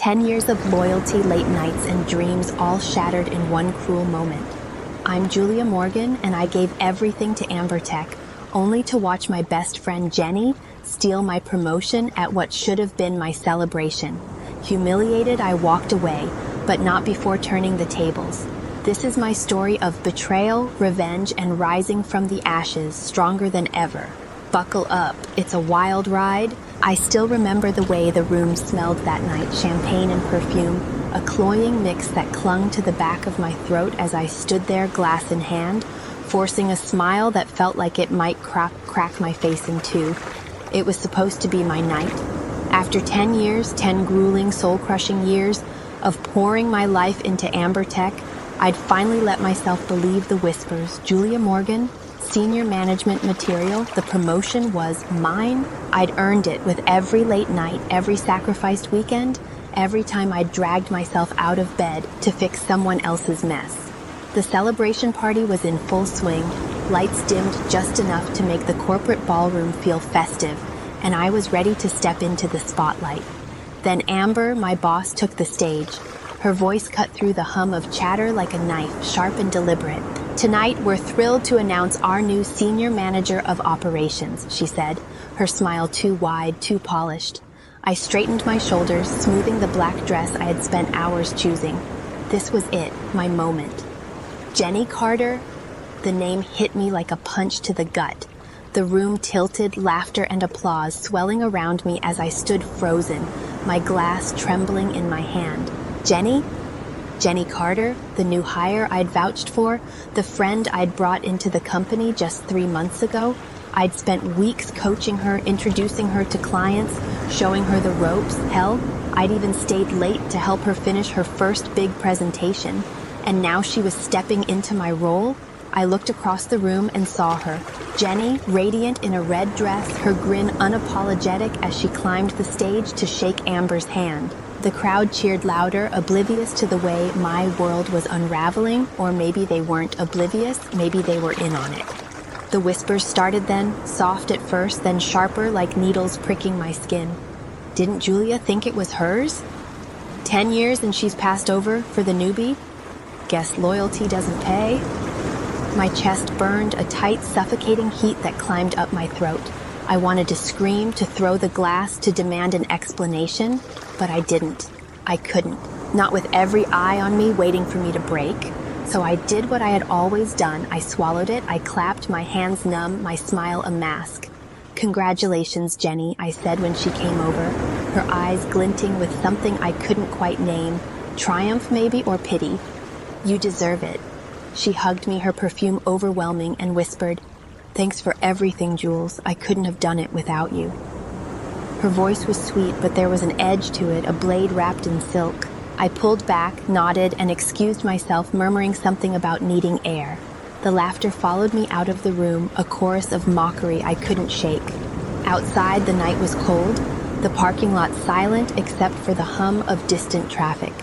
10 years of loyalty, late nights, and dreams all shattered in one cruel moment. I'm Julia Morgan, and I gave everything to Amber Tech, only to watch my best friend Jenny steal my promotion at what should have been my celebration. Humiliated, I walked away, but not before turning the tables. This is my story of betrayal, revenge, and rising from the ashes, stronger than ever. Buckle up, it's a wild ride. I still remember the way the room smelled that night, champagne and perfume, a cloying mix that clung to the back of my throat as I stood there, glass in hand, forcing a smile that felt like it might crack my face in two. It was supposed to be my night. After 10 years, 10 grueling, soul-crushing years of pouring my life into Amber Tech, I'd finally let myself believe the whispers. Julia Morgan, senior management material, the promotion was mine. I'd earned it with every late night, every sacrificed weekend, every time I dragged myself out of bed to fix someone else's mess. The celebration party was in full swing, lights dimmed just enough to make the corporate ballroom feel festive, and I was ready to step into the spotlight. Then Amber, my boss, took the stage. Her voice cut through the hum of chatter like a knife, sharp and deliberate. "Tonight, we're thrilled to announce our new Senior Manager of Operations," she said, her smile too wide, too polished. I straightened my shoulders, smoothing the black dress I had spent hours choosing. This was it, my moment. Jenny Carter? The name hit me like a punch to the gut. The room tilted, laughter and applause swelling around me as I stood frozen, my glass trembling in my hand. Jenny? Jenny Carter, the new hire I'd vouched for, the friend I'd brought into the company just 3 months ago. I'd spent weeks coaching her, introducing her to clients, showing her the ropes. Hell, I'd even stayed late to help her finish her first big presentation. And now she was stepping into my role. I looked across the room and saw her. Jenny, radiant in a red dress, her grin unapologetic as she climbed the stage to shake Amber's hand. The crowd cheered louder, oblivious to the way my world was unraveling, or maybe they weren't oblivious, maybe they were in on it. The whispers started then, soft at first, then sharper like needles pricking my skin. Didn't Julia think it was hers? 10 years and she's passed over for the newbie? Guess loyalty doesn't pay. My chest burned, a tight, suffocating heat that climbed up my throat. I wanted to scream, to throw the glass, to demand an explanation, but I didn't. I couldn't. Not with every eye on me waiting for me to break. So I did what I had always done. I swallowed it, I clapped, my hands numb, my smile a mask. "Congratulations, Jenny," I said when she came over, her eyes glinting with something I couldn't quite name. Triumph, maybe, or pity. "You deserve it." She hugged me, her perfume overwhelming, and whispered, "Thanks for everything, Jules. I couldn't have done it without you." Her voice was sweet, but there was an edge to it, a blade wrapped in silk. I pulled back, nodded, and excused myself, murmuring something about needing air. The laughter followed me out of the room, a chorus of mockery I couldn't shake. Outside, the night was cold, the parking lot silent except for the hum of distant traffic.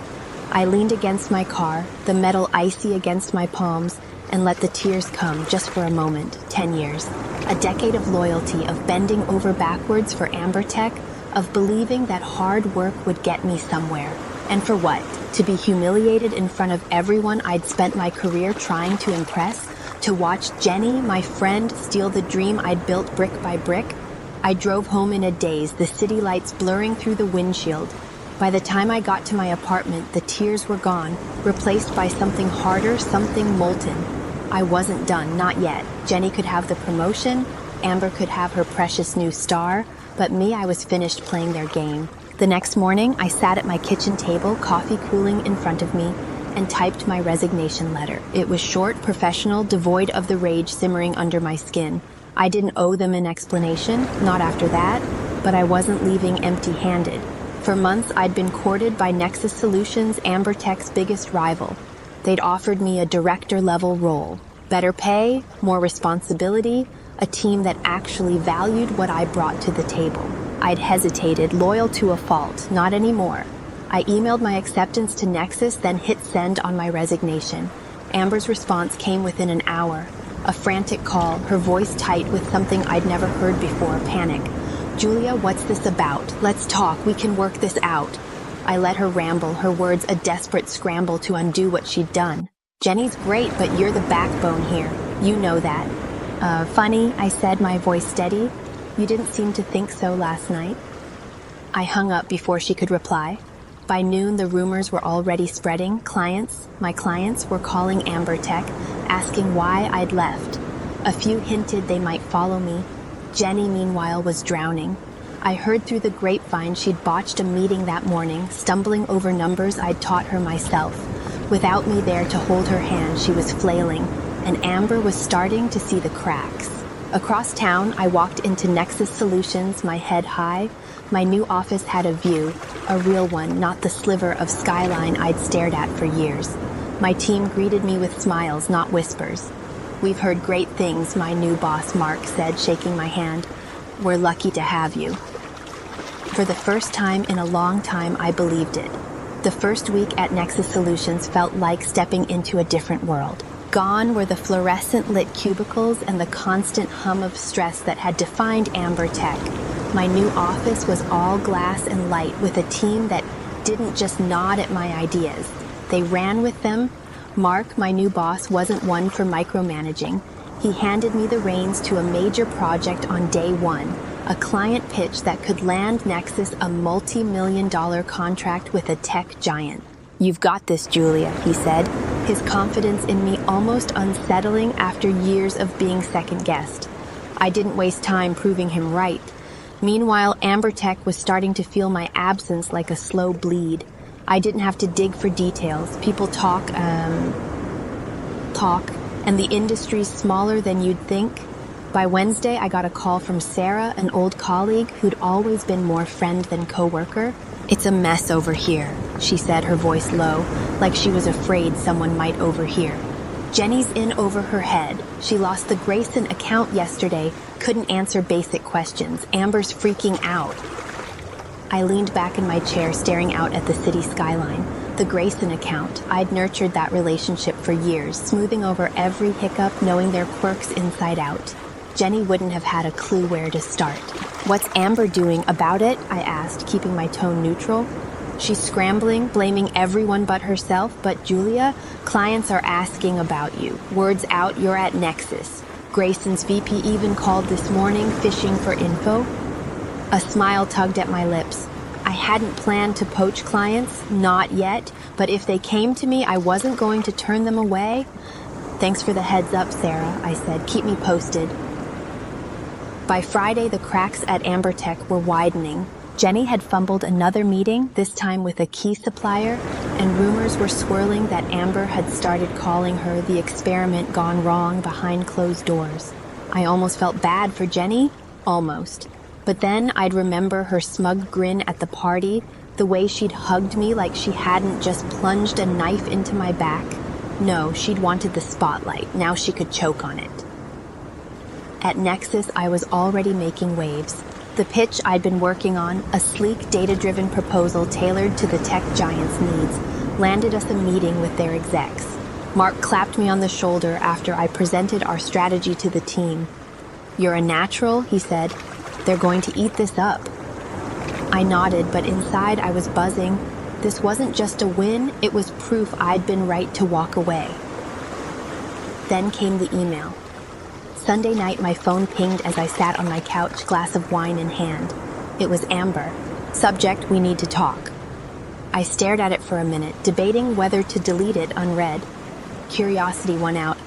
I leaned against my car, the metal icy against my palms, and let the tears come just for a moment. 10 years. A decade of loyalty, of bending over backwards for Amber Tech, of believing that hard work would get me somewhere. And for what? To be humiliated in front of everyone I'd spent my career trying to impress? To watch Jenny, my friend, steal the dream I'd built brick by brick? I drove home in a daze, the city lights blurring through the windshield. By the time I got to my apartment, the tears were gone, replaced by something harder, something molten. I wasn't done, not yet. Jenny could have the promotion, Amber could have her precious new star, but me, I was finished playing their game. The next morning, I sat at my kitchen table, coffee cooling in front of me, and typed my resignation letter. It was short, professional, devoid of the rage simmering under my skin. I didn't owe them an explanation, not after that, but I wasn't leaving empty-handed. For months, I'd been courted by Nexus Solutions, Amber Tech's biggest rival. They'd offered me a director-level role. Better pay, more responsibility, a team that actually valued what I brought to the table. I'd hesitated, loyal to a fault, not anymore. I emailed my acceptance to Nexus, then hit send on my resignation. Amber's response came within an hour. A frantic call, her voice tight with something I'd never heard before, panic. "Julia, what's this about? Let's talk, we can work this out." I let her ramble, her words a desperate scramble to undo what she'd done. Jenny's great, but you're the backbone here. You know that. Funny, I said, my voice steady. You didn't seem to think so last night. I hung up before she could reply. By noon, the rumors were already spreading. My clients were calling Amber Tech, asking why I'd left. A few hinted they might follow me. Jenny, meanwhile, was drowning. I heard through the grapevine she'd botched a meeting that morning, stumbling over numbers I'd taught her myself. Without me there to hold her hand, she was flailing, and Amber was starting to see the cracks. Across town, I walked into Nexus Solutions, my head high. My new office had a view, a real one, not the sliver of skyline I'd stared at for years. My team greeted me with smiles, not whispers. We've heard great things, my new boss, Mark, said, shaking my hand. We're lucky to have you. For the first time in a long time, I believed it. The first week at Nexus Solutions felt like stepping into a different world. Gone were the fluorescent-lit cubicles and the constant hum of stress that had defined Amber Tech. My new office was all glass and light, with a team that didn't just nod at my ideas. They ran with them. Mark, my new boss, wasn't one for micromanaging. He handed me the reins to a major project on day one, a client pitch that could land Nexus a multi-million-dollar contract with a tech giant. You've got this, Julia, he said, his confidence in me almost unsettling after years of being second-guessed. I didn't waste time proving him right. Meanwhile, Amber Tech was starting to feel my absence like a slow bleed. I didn't have to dig for details. People talk, and the industry's smaller than you'd think. By Wednesday, I got a call from Sarah, an old colleague who'd always been more friend than coworker. It's a mess over here, she said, her voice low, like she was afraid someone might overhear. Jenny's in over her head. She lost the Grayson account yesterday, couldn't answer basic questions. Amber's freaking out. I leaned back in my chair, staring out at the city skyline. The Grayson account. I'd nurtured that relationship for years, smoothing over every hiccup, knowing their quirks inside out. Jenny wouldn't have had a clue where to start. What's Amber doing about it? I asked, keeping my tone neutral. She's scrambling, blaming everyone but herself. But Julia, clients are asking about you. Word's out, you're at Nexus. Grayson's VP even called this morning, fishing for info. A smile tugged at my lips. I hadn't planned to poach clients, not yet, but if they came to me, I wasn't going to turn them away. Thanks for the heads up, Sarah, I said. Keep me posted. By Friday, the cracks at Amber Tech were widening. Jenny had fumbled another meeting, this time with a key supplier, and rumors were swirling that Amber had started calling her the experiment gone wrong behind closed doors. I almost felt bad for Jenny, almost. But then I'd remember her smug grin at the party, the way she'd hugged me like she hadn't just plunged a knife into my back. No, she'd wanted the spotlight. Now she could choke on it. At Nexus, I was already making waves. The pitch I'd been working on, a sleek, data-driven proposal tailored to the tech giant's needs, landed us a meeting with their execs. Mark clapped me on the shoulder after I presented our strategy to the team. You're a natural, he said. They're going to eat this up. I nodded, but inside I was buzzing. This wasn't just a win, it was proof I'd been right to walk away. Then came the email. Sunday night, my phone pinged as I sat on my couch, glass of wine in hand. It was Amber. Subject, we need to talk. I stared at it for a minute, debating whether to delete it unread. Curiosity won out.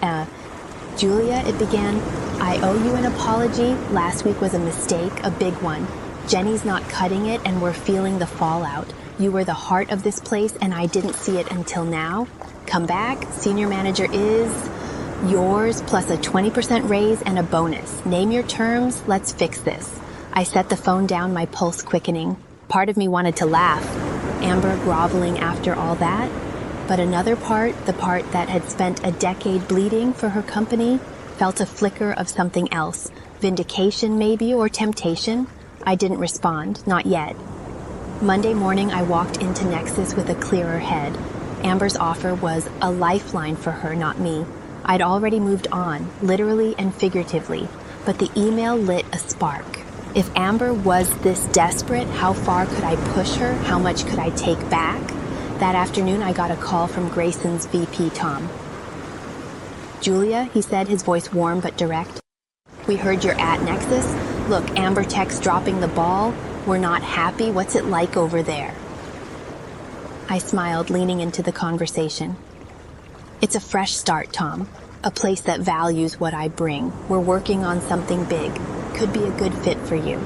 Julia, it began, I owe you an apology. Last week was a mistake, a big one. Jenny's not cutting it and we're feeling the fallout. You were the heart of this place and I didn't see it until now. Come back, senior manager is yours plus a 20% raise and a bonus. Name your terms, let's fix this. I set the phone down, my pulse quickening. Part of me wanted to laugh. Amber groveling after all that? But another part, the part that had spent a decade bleeding for her company, felt a flicker of something else. Vindication maybe, or temptation? I didn't respond, not yet. Monday morning, I walked into Nexus with a clearer head. Amber's offer was a lifeline for her, not me. I'd already moved on, literally and figuratively, but the email lit a spark. If Amber was this desperate, how far could I push her? How much could I take back? That afternoon, I got a call from Grayson's VP, Tom. "Julia," he said, his voice warm but direct. "We heard you're at Nexus. Look, Amber Tech's dropping the ball. We're not happy. What's it like over there?" I smiled, leaning into the conversation. "It's a fresh start, Tom. A place that values what I bring. We're working on something big. Could be a good fit for you."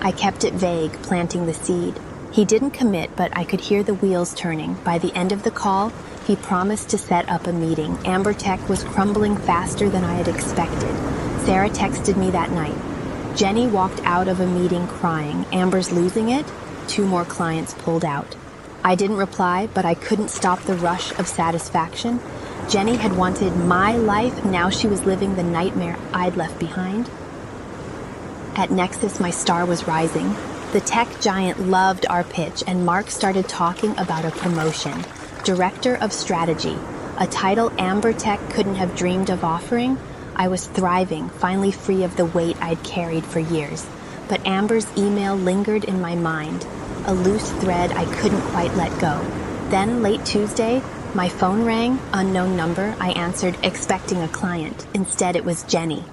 I kept it vague, planting the seed. He didn't commit, but I could hear the wheels turning. By the end of the call, he promised to set up a meeting. Amber Tech was crumbling faster than I had expected. Sarah texted me that night. "Jenny walked out of a meeting crying. Amber's losing it." 2 more clients pulled out. I didn't reply, but I couldn't stop the rush of satisfaction. Jenny had wanted my life, now she was living the nightmare I'd left behind. At Nexus, my star was rising. The tech giant loved our pitch, and Mark started talking about a promotion. Director of Strategy, a title Amber Tech couldn't have dreamed of offering. I was thriving, finally free of the weight I'd carried for years. But Amber's email lingered in my mind, a loose thread I couldn't quite let go. Then, late Tuesday, my phone rang, unknown number. I answered, expecting a client. Instead, it was Jenny.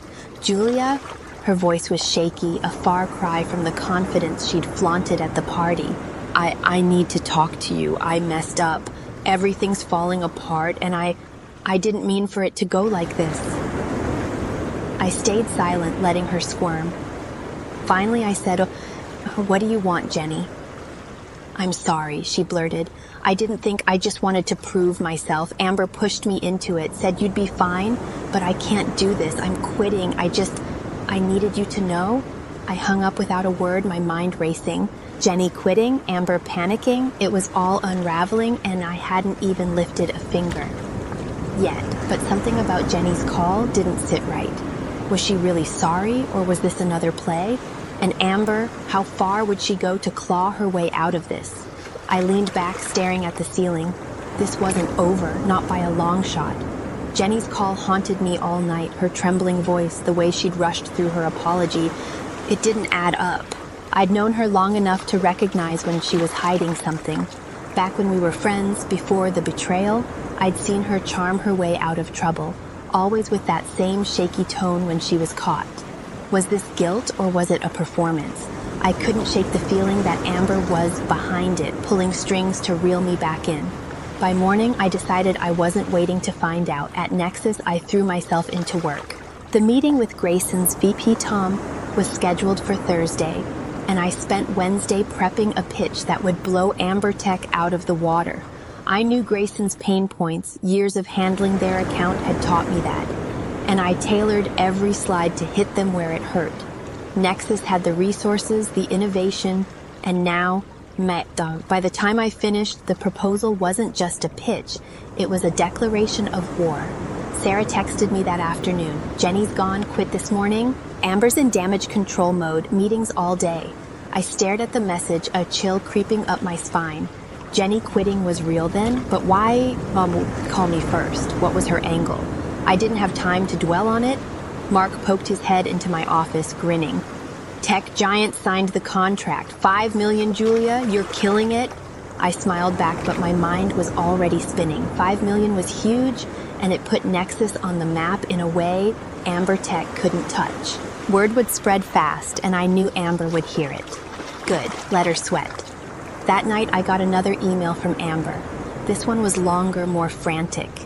"Julia?" Her voice was shaky, a far cry from the confidence she'd flaunted at the party. I need to talk to you. I messed up. Everything's falling apart, and I didn't mean for it to go like this." I stayed silent, letting her squirm. Finally, I said, "What do you want, Jenny?" "I'm sorry," she blurted. "I didn't think. I just wanted to prove myself. Amber pushed me into it, said you'd be fine, but I can't do this. I'm quitting. I needed you to know." I hung up without a word, my mind racing. Jenny quitting, Amber panicking. It was all unraveling, and I hadn't even lifted a finger yet. But something about Jenny's call didn't sit right. Was she really sorry, or was this another play? And Amber, how far would she go to claw her way out of this? I leaned back, staring at the ceiling. This wasn't over, not by a long shot. Jenny's call haunted me all night, her trembling voice, the way she'd rushed through her apology. It didn't add up. I'd known her long enough to recognize when she was hiding something. Back when we were friends, before the betrayal, I'd seen her charm her way out of trouble, always with that same shaky tone when she was caught. Was this guilt, or was it a performance? I couldn't shake the feeling that Amber was behind it, pulling strings to reel me back in. By morning, I decided I wasn't waiting to find out. At Nexus, I threw myself into work. The meeting with Grayson's VP, Tom, was scheduled for Thursday, and I spent Wednesday prepping a pitch that would blow Amber Tech out of the water. I knew Grayson's pain points. Years of handling their account had taught me that, and I tailored every slide to hit them where it hurt. Nexus had the resources, the innovation, and now, by the time I finished, the proposal wasn't just a pitch, it was a declaration of war. Sarah texted me that afternoon. "Jenny's gone, quit this morning. Amber's in damage control mode, meetings all day." I stared at the message, a chill creeping up my spine. Jenny quitting was real then, but why Mom would call me first? What was her angle? I didn't have time to dwell on it. Mark poked his head into my office, grinning. "Tech giant signed the contract. 5 million, Julia, you're killing it." I smiled back, but my mind was already spinning. 5 million was huge, and it put Nexus on the map in a way Amber Tech couldn't touch. Word would spread fast, and I knew Amber would hear it. Good, let her sweat. That night, I got another email from Amber. This one was longer, more frantic.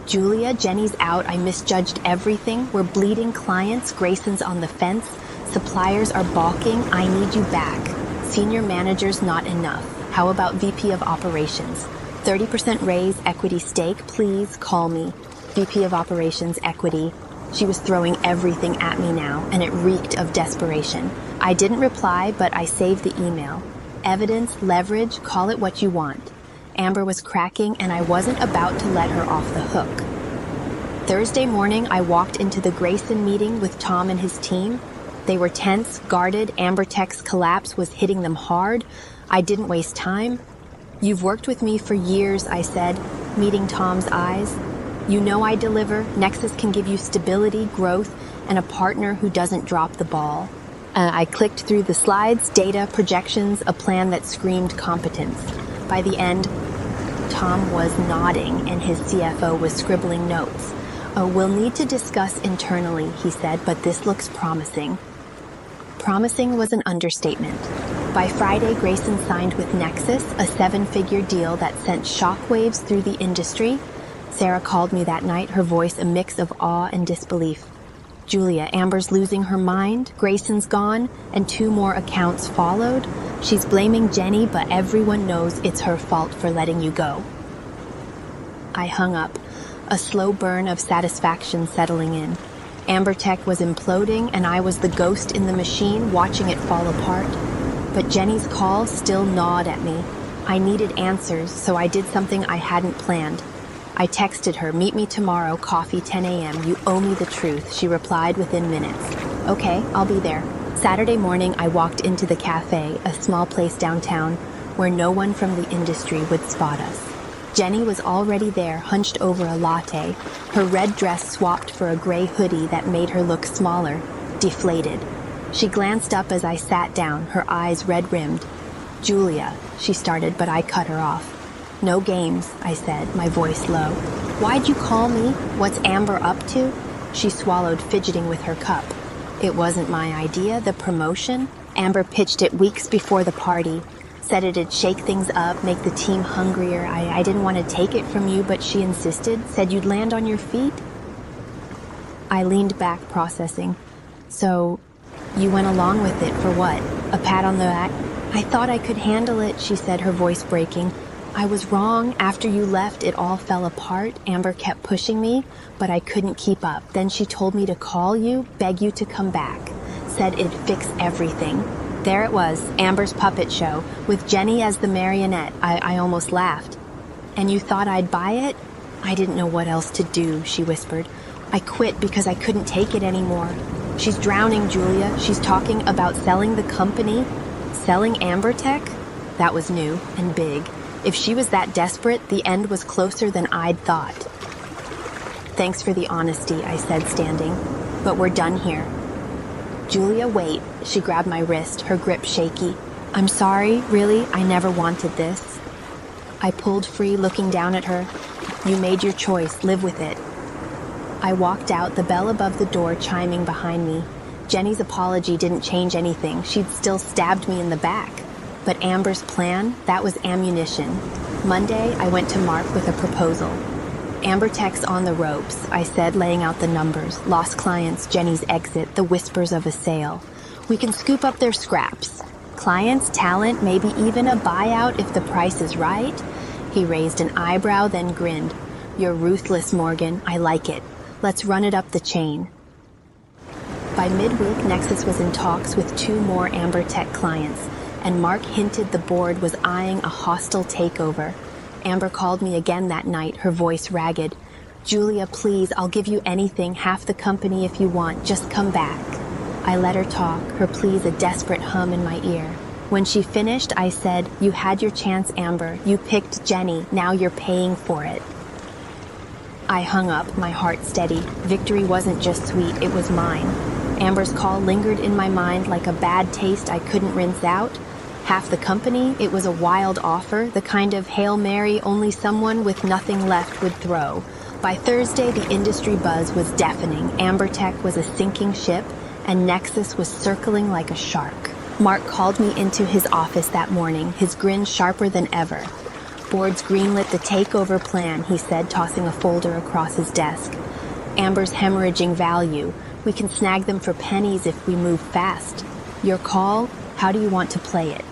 "Julia, Jenny's out. I misjudged everything. We're bleeding clients. Grayson's on the fence. Suppliers are balking. I need you back. Senior manager's not enough. How about VP of Operations? 30% raise, equity stake. Please call me." VP of Operations, equity. She was throwing everything at me now, and it reeked of desperation. I didn't reply, but I saved the email. Evidence, leverage, call it what you want. Amber was cracking, and I wasn't about to let her off the hook. Thursday morning, I walked into the Grayson meeting with Tom and his team. They were tense, guarded. Amber Tech's collapse was hitting them hard. I didn't waste time. "You've worked with me for years," I said, meeting Tom's eyes. "You know I deliver. Nexus can give you stability, growth, and a partner who doesn't drop the ball." I clicked through the slides, data, projections, a plan that screamed competence. By the end, Tom was nodding and his CFO was scribbling notes. "Oh, we'll need to discuss internally," he said, "but this looks promising." Promising was an understatement. By Friday, Grayson signed with Nexus, a 7-figure deal that sent shockwaves through the industry. Sarah called me that night, her voice a mix of awe and disbelief. "Julia, Amber's losing her mind, Grayson's gone, and 2 more accounts followed. She's blaming Jenny, but everyone knows it's her fault for letting you go." I hung up, a slow burn of satisfaction settling in. AmberTech was imploding, and I was the ghost in the machine watching it fall apart. But Jenny's call still gnawed at me. I needed answers, so I did something I hadn't planned. I texted her, "Meet me tomorrow, coffee 10 a.m. You owe me the truth," she replied within minutes. "Okay, I'll be there." Saturday morning, I walked into the cafe, a small place downtown, where no one from the industry would spot us. Jenny was already there, hunched over a latte, her red dress swapped for a gray hoodie that made her look smaller, deflated. She glanced up as I sat down, her eyes red-rimmed. "Julia," she started, but I cut her off. "No games," I said, my voice low. "Why'd you call me? What's Amber up to?" She swallowed, fidgeting with her cup. "It wasn't my idea, the promotion. Amber pitched it weeks before the party. Said it'd shake things up, make the team hungrier. I didn't want to take it from you, but she insisted. Said you'd land on your feet." I leaned back, processing. "So, you went along with it for what? A pat on the back?" "I thought I could handle it," she said, her voice breaking. "I was wrong. After you left, it all fell apart. Amber kept pushing me, but I couldn't keep up. Then she told me to call you, beg you to come back. Said it'd fix everything." There it was, Amber's puppet show, with Jenny as the marionette. I almost laughed. "And you thought I'd buy it?" "I didn't know what else to do," she whispered. "I quit because I couldn't take it anymore. She's drowning, Julia. She's talking about selling the company. Selling AmberTech?" That was new and big. If she was that desperate, the end was closer than I'd thought. "Thanks for the honesty," I said, standing. "But we're done here." "Julia, wait." She grabbed my wrist, her grip shaky. "I'm sorry, really, I never wanted this." I pulled free, looking down at her. "You made your choice, live with it." I walked out, the bell above the door chiming behind me. Jenny's apology didn't change anything. She'd still stabbed me in the back. But Amber's plan, that was ammunition. Monday, I went to Mark with a proposal. "AmberTech's on the ropes," I said, laying out the numbers. Lost clients, Jenny's exit, the whispers of a sale. "We can scoop up their scraps. Clients, talent, maybe even a buyout if the price is right." He raised an eyebrow, then grinned. "You're ruthless, Morgan. I like it. Let's run it up the chain." By midweek, Nexus was in talks with 2 more AmberTech clients, and Mark hinted the board was eyeing a hostile takeover. Amber called me again that night, her voice ragged. "Julia, please, I'll give you anything, half the company if you want, just come back." I let her talk, her pleas a desperate hum in my ear. When she finished, I said, "You had your chance, Amber. You picked Jenny. Now you're paying for it." I hung up, my heart steady. Victory wasn't just sweet, it was mine. Amber's call lingered in my mind like a bad taste I couldn't rinse out. Half the company, it was a wild offer, the kind of Hail Mary only someone with nothing left would throw. By Thursday, the industry buzz was deafening. AmberTech was a sinking ship, and Nexus was circling like a shark. Mark called me into his office that morning, his grin sharper than ever. "Board's greenlit the takeover plan," he said, tossing a folder across his desk. "Amber's hemorrhaging value. We can snag them for pennies if we move fast. Your call? How do you want to play it?"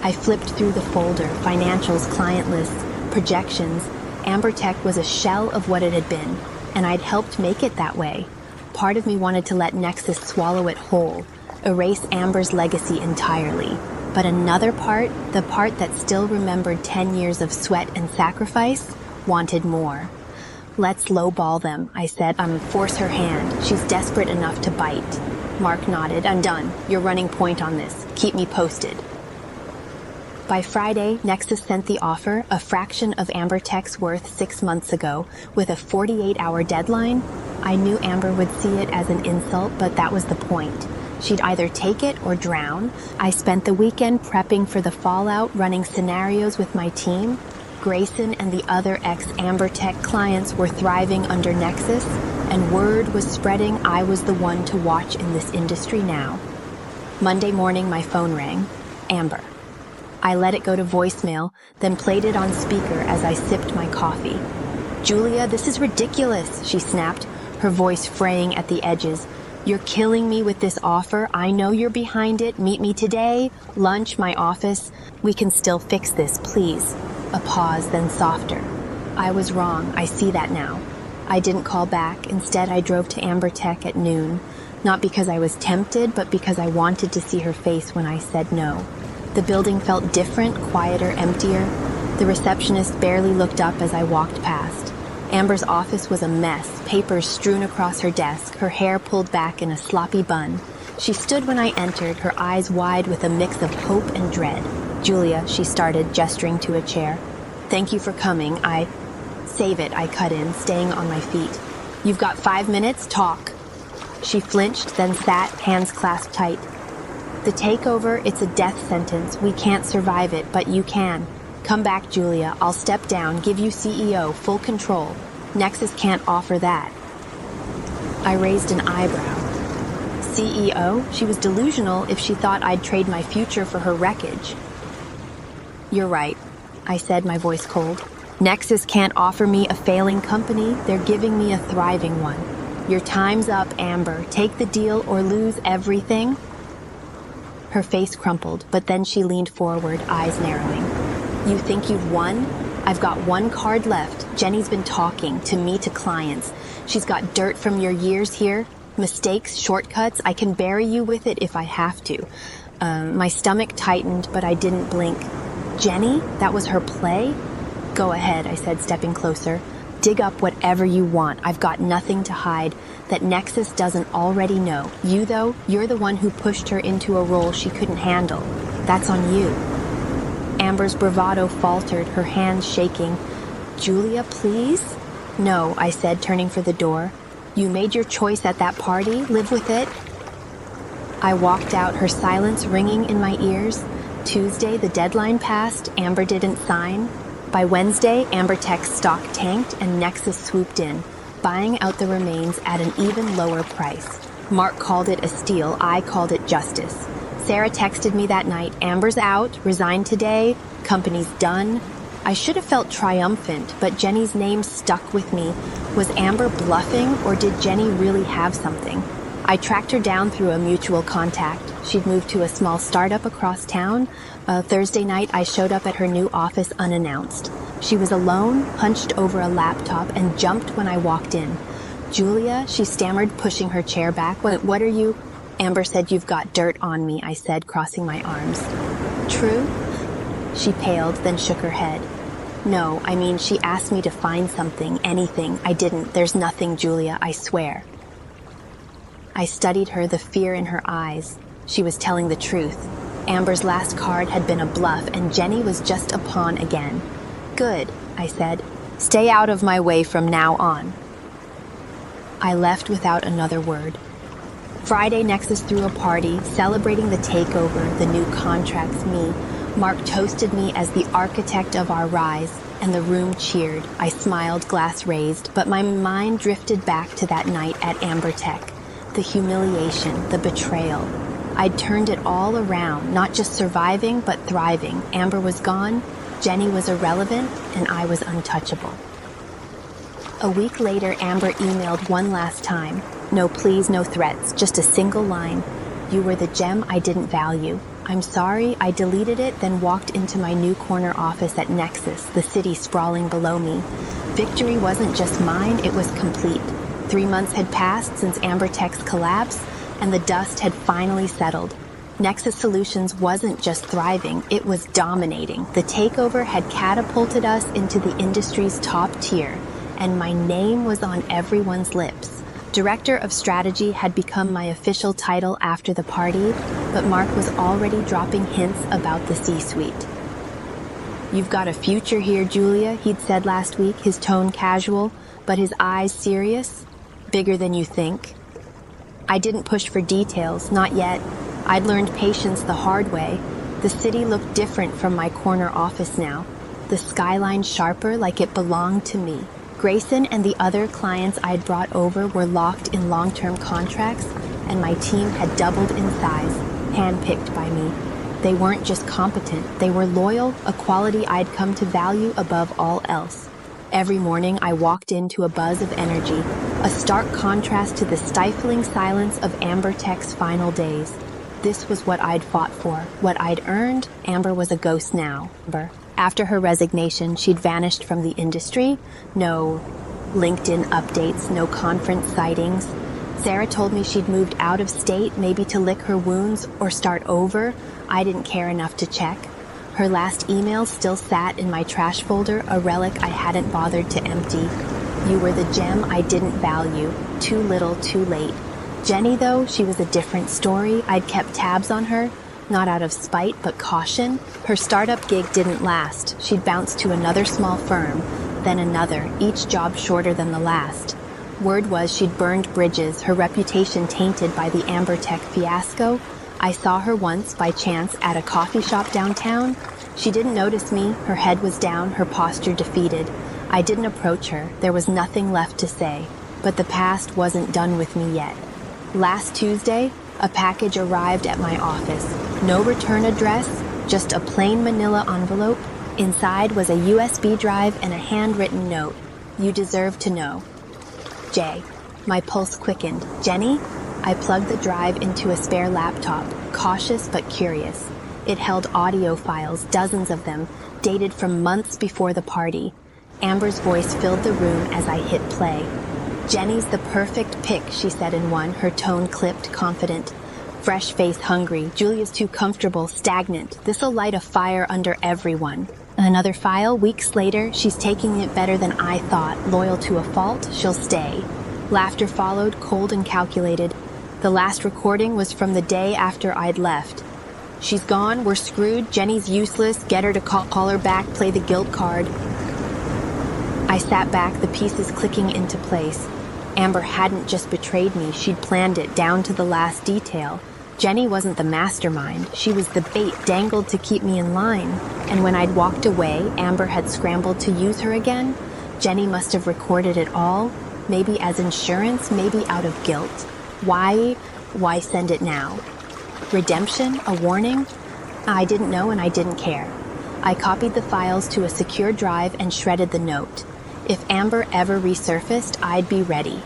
I flipped through the folder, financials, client lists, projections. AmberTech was a shell of what it had been, and I'd helped make it that way. Part of me wanted to let Nexus swallow it whole, erase Amber's legacy entirely. But another part, the part that still remembered 10 years of sweat and sacrifice, wanted more. "Let's lowball them," I said. Force her hand. She's desperate enough to bite." Mark nodded. "I'm done. You're running point on this. Keep me posted." By Friday, Nexus sent the offer, a fraction of AmberTech's worth 6 months ago, with a 48-hour deadline. I knew Amber would see it as an insult, but that was the point. She'd either take it or drown. I spent the weekend prepping for the fallout, running scenarios with my team. Grayson and the other ex-Amber Tech clients were thriving under Nexus, and word was spreading I was the one to watch in this industry now. Monday morning, my phone rang. Amber. I let it go to voicemail, then played it on speaker as I sipped my coffee. "Julia, this is ridiculous," she snapped, her voice fraying at the edges. "You're killing me with this offer. I know you're behind it. Meet me today. Lunch, my office. We can still fix this, please." A pause, then softer. "I was wrong. I see that now." I didn't call back. Instead, I drove to Amber Tech at noon. Not because I was tempted, but because I wanted to see her face when I said no. The building felt different, quieter, emptier. The receptionist barely looked up as I walked past. Amber's office was a mess, papers strewn across her desk, her hair pulled back in a sloppy bun. She stood when I entered, her eyes wide with a mix of hope and dread. "Julia," she started, gesturing to a chair. "Thank you for coming. Save it," I cut in, staying on my feet. "You've got 5 minutes, talk." She flinched, then sat, hands clasped tight. "The takeover, it's a death sentence. We can't survive it, but you can. Come back, Julia. I'll step down, give you CEO, full control. Nexus can't offer that." I raised an eyebrow. CEO? She was delusional if she thought I'd trade my future for her wreckage. "You're right," I said, my voice cold. "Nexus can't offer me a failing company. They're giving me a thriving one. Your time's up, Amber. Take the deal or lose everything." Her face crumpled, but then she leaned forward, eyes narrowing. "You think you've won? I've got one card left. Jenny's been talking to me, to clients. She's got dirt from your years here. Mistakes, shortcuts. I can bury you with it if I have to." My stomach tightened, but I didn't blink. "Jenny? That was her play?" "Go ahead," I said, stepping closer. "Dig up whatever you want. I've got nothing to hide that Nexus doesn't already know. You, though, you're the one who pushed her into a role she couldn't handle. That's on you." Amber's bravado faltered, her hands shaking. "Julia, please?" "No," I said, turning for the door. "You made your choice at that party. Live with it." I walked out, her silence ringing in my ears. Tuesday, the deadline passed. Amber didn't sign. By Wednesday, Amber Tech's stock tanked and Nexus swooped in, buying out the remains at an even lower price. Mark called it a steal. I called it justice. Sarah texted me that night. "Amber's out, resigned today, company's done." I should have felt triumphant, but Jenny's name stuck with me. Was Amber bluffing, or did Jenny really have something? I tracked her down through a mutual contact. She'd moved to a small startup across town. Thursday night, I showed up at her new office unannounced. She was alone, hunched over a laptop, and jumped when I walked in. "Julia," she stammered, pushing her chair back. What are you?" "Amber said you've got dirt on me," I said, crossing my arms. "True?" She paled, then shook her head. "No, I mean, she asked me to find something, anything. I didn't. There's nothing, Julia, I swear." I studied her, the fear in her eyes. She was telling the truth. Amber's last card had been a bluff, and Jenny was just a pawn again. "Good," I said. "Stay out of my way from now on." I left without another word. Friday, Nexus threw a party, celebrating the takeover, the new contracts, me. Mark toasted me as the architect of our rise, and the room cheered. I smiled, glass raised, but my mind drifted back to that night at Amber Tech. The humiliation, the betrayal. I'd turned it all around, not just surviving, but thriving. Amber was gone, Jenny was irrelevant, and I was untouchable. A week later, Amber emailed one last time. No pleas, no threats, just a single line. "You were the gem I didn't value. I'm sorry." I deleted it, then walked into my new corner office at Nexus, the city sprawling below me. Victory wasn't just mine, it was complete. 3 months had passed since Amber Tech's collapse, and the dust had finally settled. Nexus Solutions wasn't just thriving, it was dominating. The takeover had catapulted us into the industry's top tier, and my name was on everyone's lips. Director of Strategy had become my official title after the party, but Mark was already dropping hints about the C-suite. "You've got a future here, Julia," he'd said last week, his tone casual, but his eyes serious. "Bigger than you think." I didn't push for details, not yet. I'd learned patience the hard way. The city looked different from my corner office now. The skyline sharper, like it belonged to me. Grayson and the other clients I'd brought over were locked in long-term contracts, and my team had doubled in size, handpicked by me. They weren't just competent, they were loyal, a quality I'd come to value above all else. Every morning I walked into a buzz of energy, a stark contrast to the stifling silence of Amber Tech's final days. This was what I'd fought for, what I'd earned. Amber was a ghost now. After her resignation, she'd vanished from the industry. No LinkedIn updates, no conference sightings. Sarah told me she'd moved out of state, maybe to lick her wounds or start over. I didn't care enough to check. Her last email still sat in my trash folder, a relic I hadn't bothered to empty. You were the gem I didn't value. Too little, too late. Jenny, though, she was a different story. I'd kept tabs on her, not out of spite, but caution. Her startup gig didn't last. She'd bounced to another small firm, then another, each job shorter than the last. Word was she'd burned bridges, her reputation tainted by the Amber Tech fiasco. I saw her once, by chance, at a coffee shop downtown. She didn't notice me. Her head was down, her posture defeated. I didn't approach her. There was nothing left to say. But the past wasn't done with me yet. Last Tuesday, a package arrived at my office. No return address, just a plain manila envelope. Inside was a USB drive and a handwritten note. You deserve to know. Jay. My pulse quickened. Jenny? I plugged the drive into a spare laptop, cautious but curious. It held audio files, dozens of them, dated from months before the party. Amber's voice filled the room as I hit play. Jenny's the perfect pick, she said in one, her tone clipped, confident. Fresh face hungry, Julia's too comfortable, stagnant. This'll light a fire under everyone. Another file, weeks later, she's taking it better than I thought. Loyal to a fault, she'll stay. Laughter followed, cold and calculated. The last recording was from the day after I'd left. She's gone, we're screwed, Jenny's useless, get her to call her back, play the guilt card. I sat back, the pieces clicking into place. Amber hadn't just betrayed me, she'd planned it down to the last detail. Jenny wasn't the mastermind, she was the bait dangled to keep me in line. And when I'd walked away, Amber had scrambled to use her again. Jenny must have recorded it all, maybe as insurance, maybe out of guilt. Why send it now? Redemption? A warning? I didn't know and I didn't care. I copied the files to a secure drive and shredded the note. If Amber ever resurfaced, I'd be ready.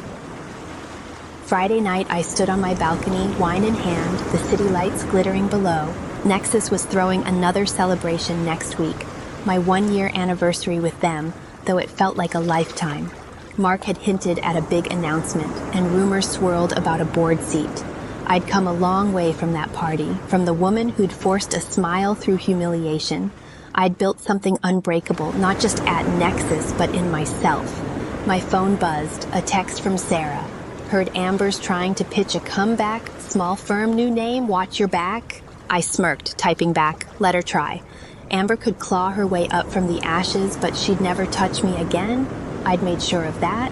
Friday night, I stood on my balcony, wine in hand, the city lights glittering below. Nexus was throwing another celebration next week, my 1-year anniversary with them, though it felt like a lifetime. Mark had hinted at a big announcement, and rumors swirled about a board seat. I'd come a long way from that party, from the woman who'd forced a smile through humiliation. I'd built something unbreakable, not just at Nexus, but in myself. My phone buzzed, a text from Sarah. Heard Amber's trying to pitch a comeback, small firm, new name, watch your back. I smirked, typing back, let her try. Amber could claw her way up from the ashes, but she'd never touch me again. I'd made sure of that.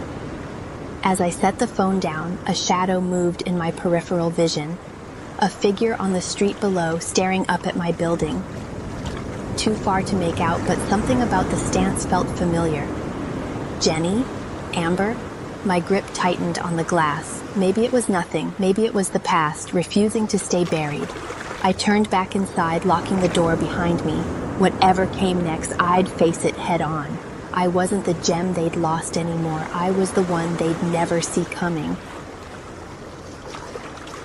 As I set the phone down, a shadow moved in my peripheral vision. A figure on the street below, staring up at my building. Too far to make out, but something about the stance felt familiar. Jenny? Amber? My grip tightened on the glass. Maybe it was nothing. Maybe it was the past, refusing to stay buried. I turned back inside, locking the door behind me. Whatever came next, I'd face it head on. I wasn't the gem they'd lost anymore. I was the one they'd never see coming.